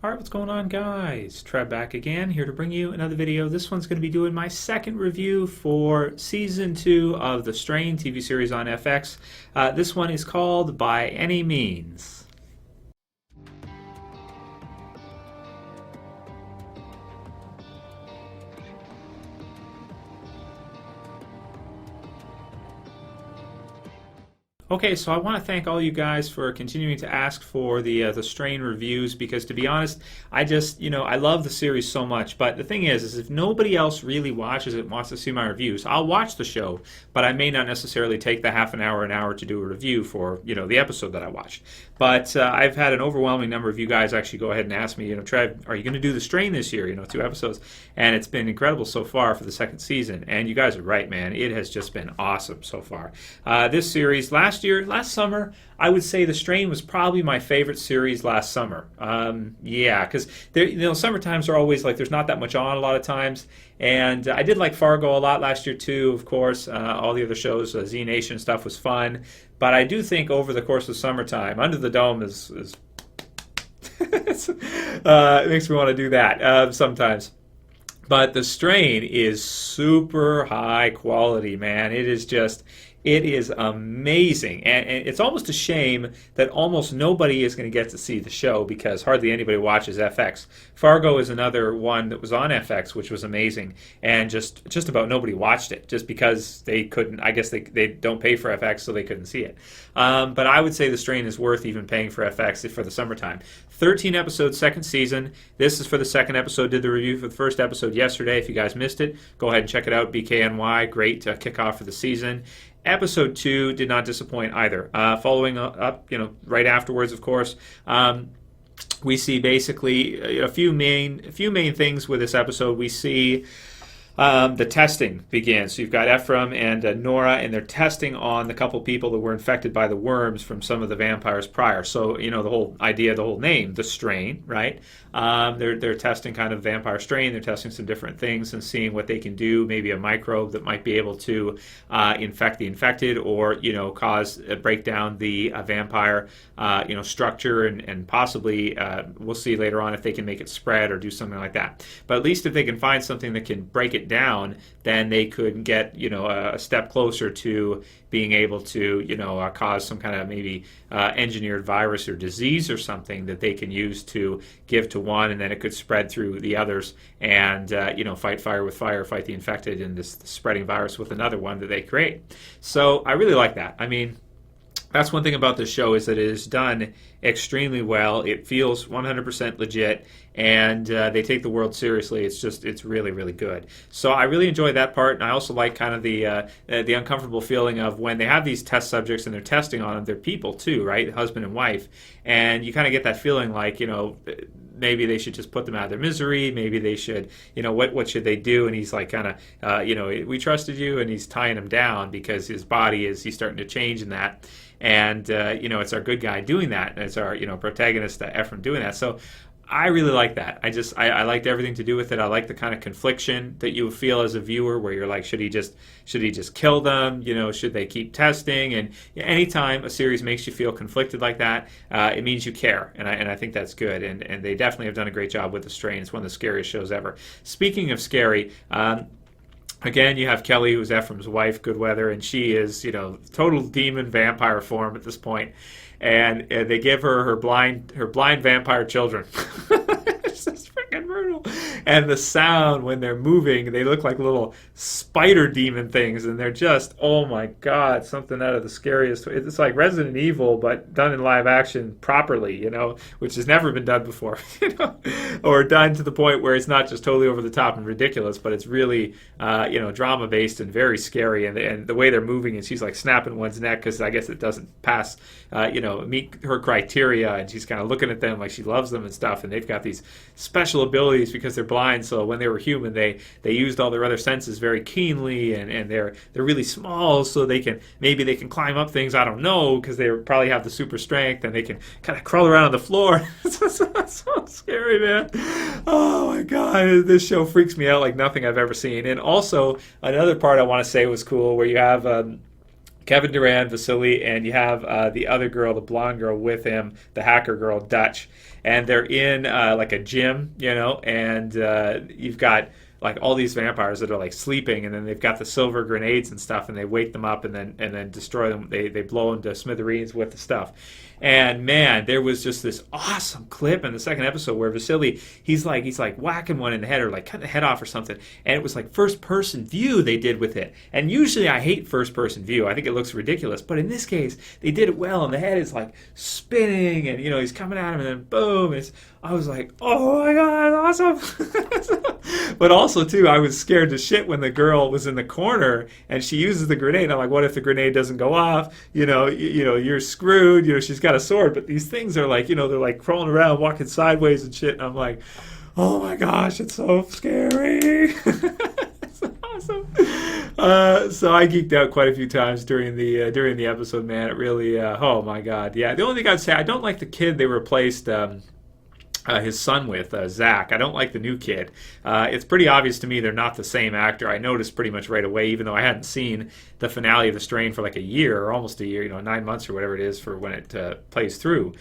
Alright, what's going on, guys? Trev back again, here to bring you another video. This one's going to be doing my second review for Season 2 of the Strain TV series on FX. This one is called By Any Means. Okay, so I want to thank all you guys for continuing to ask for the Strain reviews, because to be honest, I just, I love the series so much. But the thing is if nobody else really watches it and wants to see my reviews, I'll watch the show, but I may not necessarily take the half an hour to do a review for, the episode that I watched. But I've had an overwhelming number of you guys actually go ahead and ask me, Trev, are you going to do the Strain this year, 2 episodes? And it's been incredible so far for the second season. And you guys are right, man. It has just been awesome so far. This series, last summer, I would say the Strain was probably my favorite series last summer. Yeah, because summer times are always like there's not that much on a lot of times, and I did like Fargo a lot last year too. Of course, all the other shows, Z Nation stuff was fun, but I do think over the course of summertime, Under the Dome is it makes me want to do that sometimes. But the Strain is super high quality, man. It is amazing, and it's almost a shame that almost nobody is going to get to see the show because hardly anybody watches FX. Fargo is another one that was on FX, which was amazing, and just about nobody watched it just because they couldn't. I guess they don't pay for FX, so they couldn't see it. But I would say the Strain is worth even paying for FX for the summertime. 13 episodes, second season. This is for the second episode. Did the review for the first episode yesterday. If you guys missed it, go ahead and check it out. BKNY, great kickoff for the season. Episode 2 did not disappoint either. Following up, right afterwards, of course, we see basically a few main things with this episode. We see the testing begins. So you've got Ephraim and Nora, and they're testing on the couple people that were infected by the worms from some of the vampires prior. So, the whole idea, the whole name, the Strain, right? They're testing kind of vampire strain. They're testing some different things and seeing what they can do, maybe a microbe that might be able to infect the infected or, break down the vampire, structure and possibly, we'll see later on if they can make it spread or do something like that. But at least if they can find something that can break it down, then they could get a step closer to being able to cause some kind of maybe engineered virus or disease or something that they can use to give to one, and then it could spread through the others and fight fire with fire, fight the infected and this spreading virus with another one that they create. So I really like that. I mean, that's one thing about this show is that it is done extremely well. It feels 100% legit, and they take the world seriously. It's really, really good. So I really enjoy that part, and I also like kind of the uncomfortable feeling of when they have these test subjects and they're testing on them. They're people too, right? Husband and wife, and you kind of get that feeling like maybe they should just put them out of their misery. Maybe they should, what should they do? And he's like kind of, we trusted you, and he's tying him down because his body he's starting to change in that. And, it's our good guy doing that. And it's our, protagonist, Ephraim, doing that. So I really like that. I liked everything to do with it. I like the kind of confliction that you feel as a viewer where you're like, should he just kill them? Should they keep testing? And anytime a series makes you feel conflicted like that, it means you care. And I think that's good. And they definitely have done a great job with The Strain. It's one of the scariest shows ever. Speaking of scary, again, you have Kelly, who's Ephraim's wife, Goodweather, and she is, total demon vampire form at this point. And they give her blind vampire children. It's just freaking brutal. And the sound when they're moving, they look like little spider demon things, and they're just, oh my God, something out of the scariest. It's like Resident Evil, but done in live action properly, which has never been done before, or done to the point where it's not just totally over the top and ridiculous, but it's really, drama based and very scary. And the way they're moving, and she's like snapping one's neck because I guess it doesn't pass, meet her criteria, and she's kind of looking at them like she loves them and stuff. And they've got these special abilities because they're blind. So when they were human, they used all their other senses very keenly, and they're really small, so they can climb up things. I don't know, because they probably have the super strength, and they can kind of crawl around on the floor. It's so scary, man. Oh my God, this show freaks me out like nothing I've ever seen. And also another part I want to say was cool, where you have Kevin Durant, Vasily, and you have the other girl, the blonde girl, with him, the hacker girl, Dutch, and they're in like a gym, and you've got like all these vampires that are like sleeping, and then they've got the silver grenades and stuff, and they wake them up and then destroy them. They blow them to smithereens with the stuff. And man, there was just this awesome clip in the second episode where Vasily, he's like whacking one in the head or like cutting the head off or something, and it was like first person view they did with it. And usually I hate first person view. I think it looks ridiculous, but in this case they did it well, and the head is like spinning, and he's coming at him, and then boom. I was like, oh my god, awesome. But also too, I was scared to shit when the girl was in the corner and she uses the grenade. I'm like, what if the grenade doesn't go off? You're screwed. She's got a sword, but these things are like, they're like crawling around, walking sideways and shit. And I'm like, oh my gosh, it's so scary. It's awesome. So I geeked out quite a few times during the episode, man. It really, oh my god, yeah. The only thing I'd say, I don't like the kid they replaced. His son with Zach. I don't like the new kid. It's pretty obvious to me they're not the same actor. I noticed pretty much right away, even though I hadn't seen the finale of The Strain for like a year or almost a year, 9 months or whatever it is for when it plays through.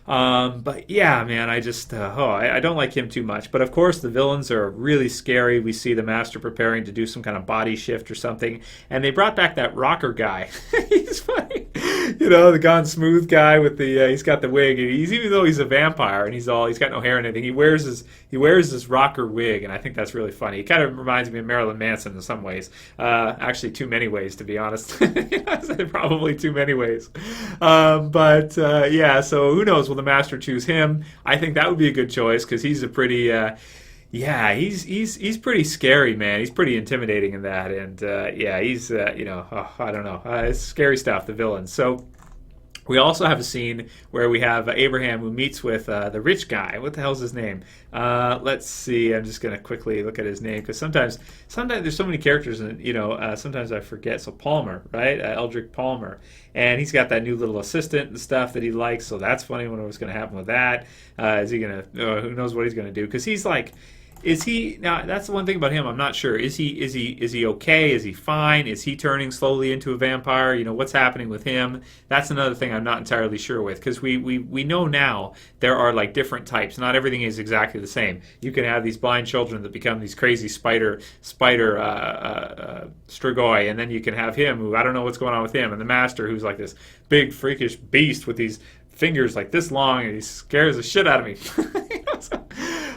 But yeah, man, I just, I don't like him too much. But of course, the villains are really scary. We see the Master preparing to do some kind of body shift or something. And they brought back that rocker guy. He's funny. The Gone Smooth guy with he's got the wig. Even though he's a vampire and he's got no hair and anything, he wears his rocker wig. And I think that's really funny. He kind of reminds me of Marilyn Manson in some ways. Actually, too many ways, to be honest. Probably too many ways. But yeah, so who knows? Will the Master choose him? I think that would be a good choice because he's a pretty, he's pretty scary, man. He's pretty intimidating in that, and he's I don't know, it's scary stuff. The villain. So we also have a scene where we have Abraham who meets with the rich guy. What the hell's his name? Let's see. I'm just going to quickly look at his name because sometimes there's so many characters and sometimes I forget. So Palmer, right? Eldrick Palmer, and he's got that new little assistant and stuff that he likes. So that's funny. I wonder what's going to happen with that. Is he going to? Who knows what he's going to do? Because he's like. Is he now? That's the one thing about him. I'm not sure. Is he okay? Is he fine? Is he turning slowly into a vampire? What's happening with him? That's another thing I'm not entirely sure with because we know now there are like different types. Not everything is exactly the same. You can have these blind children that become these crazy spider Strigoi, and then you can have him who I don't know what's going on with him, and the Master who's like this big freakish beast with these fingers like this long, and he scares the shit out of me.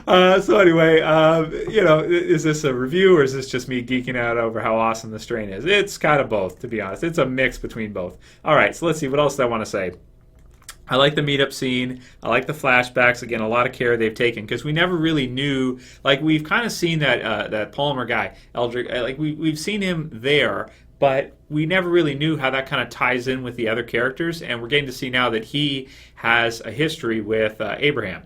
So anyway, is this a review or is this just me geeking out over how awesome The Strain is? It's kind of both, to be honest. It's a mix between both. All right, so let's see. What else do I want to say? I like the meetup scene. I like the flashbacks. Again, a lot of care they've taken because we never really knew. Like we've kind of seen that Palmer guy, Eldrick. Like we've seen him there, but we never really knew how that kind of ties in with the other characters, and we're getting to see now that he has a history with Abraham,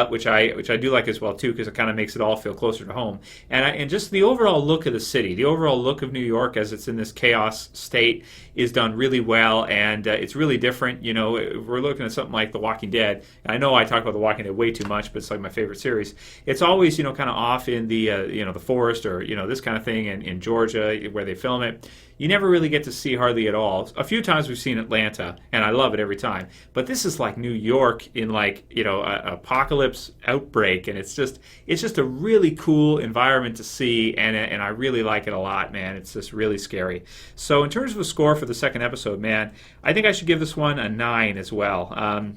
which I do like as well too, because it kind of makes it all feel closer to home. And just the overall look of the city, the overall look of New York as it's in this chaos state is done really well, and it's really different. We're looking at something like The Walking Dead. And I know I talk about The Walking Dead way too much, but it's like my favorite series. It's always kind of off in the the forest or this kind of thing in Georgia where they film it. You never really get to see hardly at all. A few times we've seen Atlanta, and I love it every time. But this is like New York in like an apocalypse outbreak, and it's just a really cool environment to see, and I really like it a lot, man. It's just really scary. So in terms of a score for the second episode, man, I think I should give this one a 9 as well.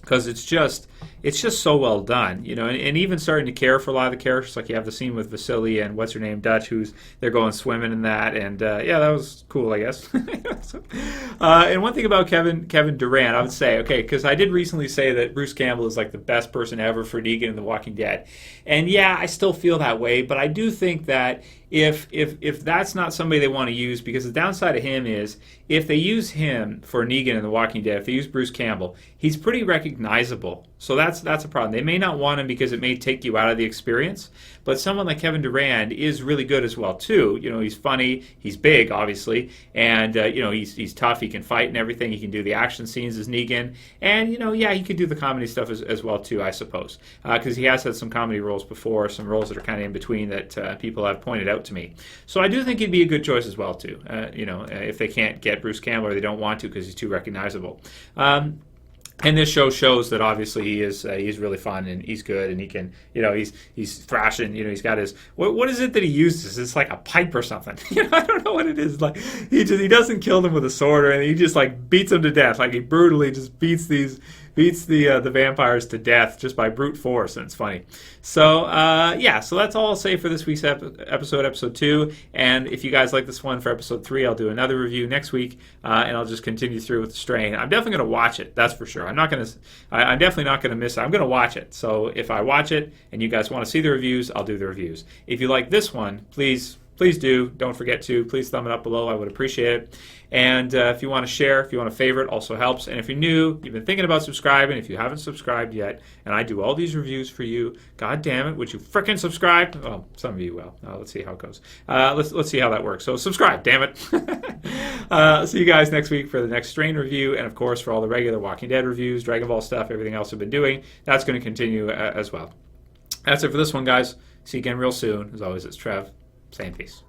Because it's just so well done, and even starting to care for a lot of the characters. Like you have the scene with Vasily and what's her name, Dutch, they're going swimming in that, and that was cool, I guess. And one thing about Kevin Durant, I would say, okay, because I did recently say that Bruce Campbell is like the best person ever for Negan in The Walking Dead, and yeah, I still feel that way, but I do think that if that's not somebody they want to use, because the downside of him is if they use him for Negan in The Walking Dead, if they use Bruce Campbell, he's pretty recognizable recognizable. So that's a problem. They may not want him because it may take you out of the experience, but someone like Kevin Durand is really good as well too. He's funny, he's big obviously, and he's tough, he can fight and everything, he can do the action scenes as Negan, and he could do the comedy stuff as well too, I suppose, because he has had some comedy roles before, some roles that are kind of in between that people have pointed out to me. So I do think he'd be a good choice as well too, if they can't get Bruce Campbell or they don't want to because he's too recognizable. And this show shows that obviously he's really fun and he's good and he can, he's thrashing, he's got his, what is it that he uses? It's like a pipe or something. I don't know what it is. Like he doesn't kill them with a sword or anything. He just like beats them to death. Like he brutally just beats the vampires to death just by brute force, and it's funny. So so that's all I'll say for this week's episode 2. And if you guys like this one for episode 3, I'll do another review next week, and I'll just continue through with the Strain. I'm definitely going to watch it, that's for sure. I'm definitely not going to miss it. I'm going to watch it. So if I watch it and you guys want to see the reviews, I'll do the reviews. If you like this one, please do. Don't forget to. Please thumb it up below. I would appreciate it. And if you want to share, if you want to favorite, also helps. And if you're new, you've been thinking about subscribing, if you haven't subscribed yet, and I do all these reviews for you, God damn it, would you frickin' subscribe? Oh, some of you will. Let's see how it goes. Let's see how that works. So subscribe, damn it. See you guys next week for the next Strain review, and of course for all the regular Walking Dead reviews, Dragon Ball stuff, everything else we've been doing. That's going to continue as well. That's it for this one, guys. See you again real soon. As always, it's Trev. Saying peace.